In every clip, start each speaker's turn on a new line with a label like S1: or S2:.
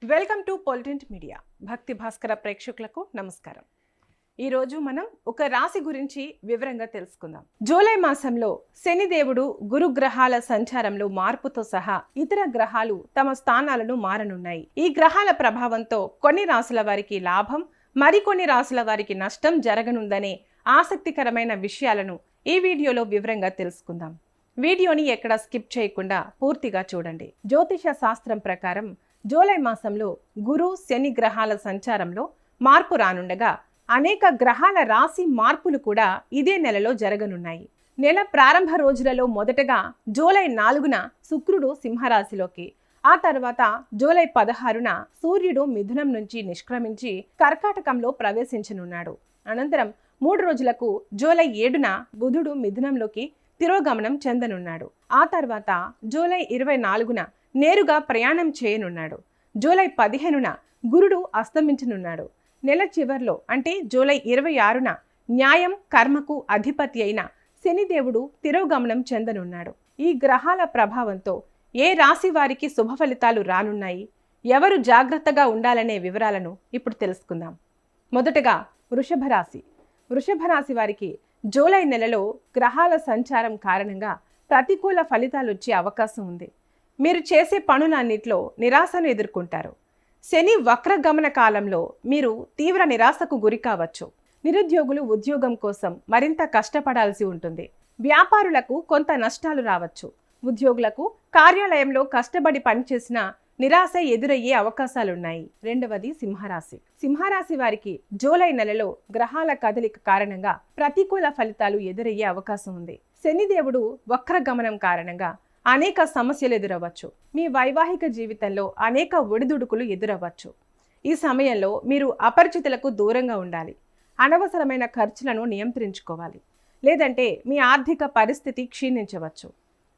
S1: Welcome to పొలిటింట్ media. భక్తి భాస్కర ప్రేక్షకులకు నమస్కారం. ఈరోజు మనం ఒక రాశి గురించి వివరంగా తెలుసుకుందాం. జూలై మాసంలో శనిదేవుడు గురుగ్రహాల సంచారంలో మార్పుతో సహా ఇతర గ్రహాలు తమ స్థానాలను మారనున్నాయి. ఈ గ్రహాల ప్రభావంతో కొన్ని రాశుల వారికి లాభం, మరికొన్ని రాశుల వారికి నష్టం జరగనుందనే ఆసక్తికరమైన విషయాలను ఈ వీడియోలో వివరంగా తెలుసుకుందాం. వీడియోని ఎక్కడ స్కిప్ చేయకుండా పూర్తిగా చూడండి. జ్యోతిష శాస్త్రం ప్రకారం జూలై మాసంలో గురు శని గ్రహాల సంచారంలో మార్పు రానుండగా అనేక గ్రహాల రాశి మార్పులు కూడా ఇదే నెలలో జరగనున్నాయి. నెల ప్రారంభ రోజులలో మొదటగా జూలై 4న శుక్రుడు సింహరాశిలోకి, ఆ తర్వాత జూలై 16న సూర్యుడు మిథునం నుంచి నిష్క్రమించి కర్కాటకంలో ప్రవేశించనున్నాడు. అనంతరం 3 రోజులకు జూలై 7న బుధుడు మిథునంలోకి తిరోగమనం చెందనున్నాడు. ఆ తర్వాత జూలై 24న నేరుగా ప్రయాణం చేయనున్నాడు. జూలై 15న గురుడు అస్తమించనున్నాడు. నెల చివర్లో అంటే జూలై 26న న్యాయం కర్మకు అధిపతి అయిన శనిదేవుడు తిరోగమనం చెందనున్నాడు. ఈ గ్రహాల ప్రభావంతో ఏ రాశి వారికి శుభ ఫలితాలు రానున్నాయి, ఎవరు జాగ్రత్తగా ఉండాలనే వివరాలను ఇప్పుడు తెలుసుకుందాం. మొదటగా వృషభ రాశి. వృషభ రాశి వారికి జూలై నెలలో గ్రహాల సంచారం కారణంగా ప్రతికూల ఫలితాలు వచ్చే అవకాశం ఉంది. మీరు చేసే పనులన్నిట్లో నిరాశను ఎదుర్కొంటారు. శని వక్రగమన కాలంలో మీరు తీవ్ర నిరాశకు గురి కావచ్చు. నిరుద్యోగులు ఉద్యోగం కోసం మరింత కష్టపడాల్సి ఉంటుంది. వ్యాపారులకు కొంత నష్టాలు రావచ్చు. ఉద్యోగులకు కార్యాలయంలో కష్టపడి పనిచేసిన నిరాశ ఎదురయ్యే అవకాశాలున్నాయి. రెండవది సింహరాశి. సింహరాశి వారికి జూలై నెలలో గ్రహాల కదలిక కారణంగా ప్రతికూల ఫలితాలు ఎదురయ్యే అవకాశం ఉంది. శనిదేవుడు వక్రగమనం కారణంగా అనేక సమస్యలు ఎదురవ్వచ్చు. మీ వైవాహిక జీవితంలో అనేక ఒడిదుడుకులు ఎదురవ్వచ్చు. ఈ సమయంలో మీరు అపరిచితులకు దూరంగా ఉండాలి. అనవసరమైన ఖర్చులను నియంత్రించుకోవాలి. లేదంటే మీ ఆర్థిక పరిస్థితి క్షీణించవచ్చు.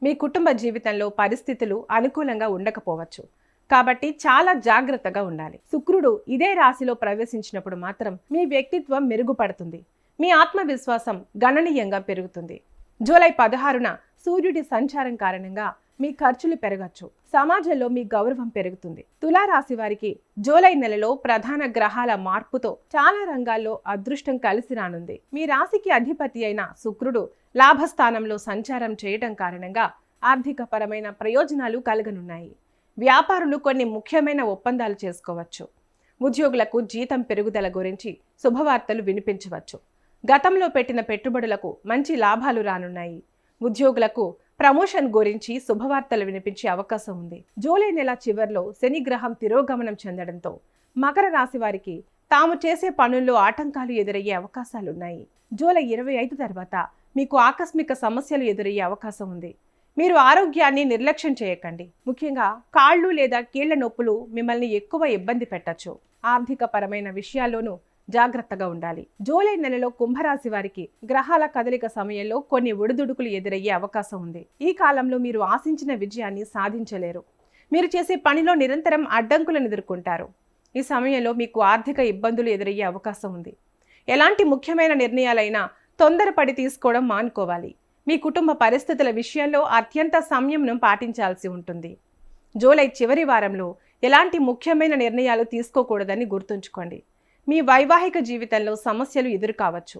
S1: మీ కుటుంబ జీవితంలో పరిస్థితులు అనుకూలంగా ఉండకపోవచ్చు. కాబట్టి చాలా జాగ్రత్తగా ఉండాలి. శుక్రుడు ఇదే రాశిలో ప్రవేశించినప్పుడు మాత్రం మీ వ్యక్తిత్వం మెరుగుపడుతుంది. మీ ఆత్మవిశ్వాసం గణనీయంగా పెరుగుతుంది. జూలై 16న సూర్యుడి సంచారం కారణంగా మీ ఖర్చులు పెరగచ్చు. సమాజంలో మీ గౌరవం పెరుగుతుంది. తులారాశి వారికి జూలై నెలలో ప్రధాన గ్రహాల మార్పుతో చాలా రంగాల్లో అదృష్టం కలిసి రానుంది. మీ రాశికి అధిపతి అయిన శుక్రుడు లాభస్థానంలో సంచారం చేయడం కారణంగా ఆర్థిక పరమైన ప్రయోజనాలు కలగనున్నాయి. వ్యాపారులు కొన్ని ముఖ్యమైన ఒప్పందాలు చేసుకోవచ్చు. ఉద్యోగులకు జీతం పెరుగుదల గురించి శుభవార్తలు వినిపించవచ్చు. గతంలో పెట్టిన పెట్టుబడులకు మంచి లాభాలు రానున్నాయి. ఉద్యోగులకు ప్రమోషన్ గురించి శుభవార్తలు వినిపించే అవకాశం ఉంది. జూలై నెల చివర్లో శని గ్రహం తిరోగమనం చెందడంతో మకర రాశి వారికి తాము చేసే పనుల్లో ఆటంకాలు ఎదురయ్యే అవకాశాలున్నాయి. జూలై 25 తర్వాత మీకు ఆకస్మిక సమస్యలు ఎదురయ్యే అవకాశం ఉంది. మీరు ఆరోగ్యాన్ని నిర్లక్ష్యం చేయకండి. ముఖ్యంగా కాళ్ళు లేదా కీళ్ల నొప్పులు మిమ్మల్ని ఎక్కువ ఇబ్బంది పెట్టచ్చు. ఆర్థిక పరమైన విషయాల్లోనూ జాగ్రత్తగా ఉండాలి. జూలై నెలలో కుంభరాశి వారికి గ్రహాల కదలిక సమయంలో కొన్ని ఒడిదుడుకులు ఎదురయ్యే అవకాశం ఉంది. ఈ కాలంలో మీరు ఆశించిన విజయాన్ని సాధించలేరు. మీరు చేసే పనిలో నిరంతరం అడ్డంకులను ఎదుర్కొంటారు. ఈ సమయంలో మీకు ఆర్థిక ఇబ్బందులు ఎదురయ్యే అవకాశం ఉంది. ఎలాంటి ముఖ్యమైన నిర్ణయాలైనా తొందరపడి తీసుకోవడం మానుకోవాలి. మీ కుటుంబ పరిస్థితుల విషయంలో అత్యంత సంయమనం పాటించాల్సి ఉంటుంది. జూలై చివరి వారంలో ఎలాంటి ముఖ్యమైన నిర్ణయాలు తీసుకోకూడదని గుర్తుంచుకోండి. మీ వైవాహిక జీవితంలో సమస్యలు ఎదురు కావచ్చు.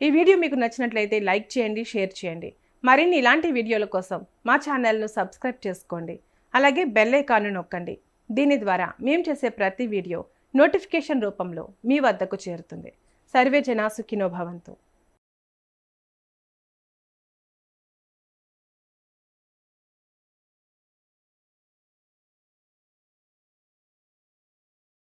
S1: ఈ వీడియో మీకు నచ్చినట్లయితే లైక్ చేయండి, షేర్ చేయండి. మరిన్ని ఇలాంటి వీడియోల కోసం మా ఛానల్ను సబ్స్క్రైబ్ చేసుకోండి. అలాగే బెల్ ఐకాన్ను నొక్కండి. దీని ద్వారా మేము చేసే ప్రతి వీడియో నోటిఫికేషన్ రూపంలో మీ వద్దకు చేరుతుంది. సర్వే జనా సుఖినో భవంతు.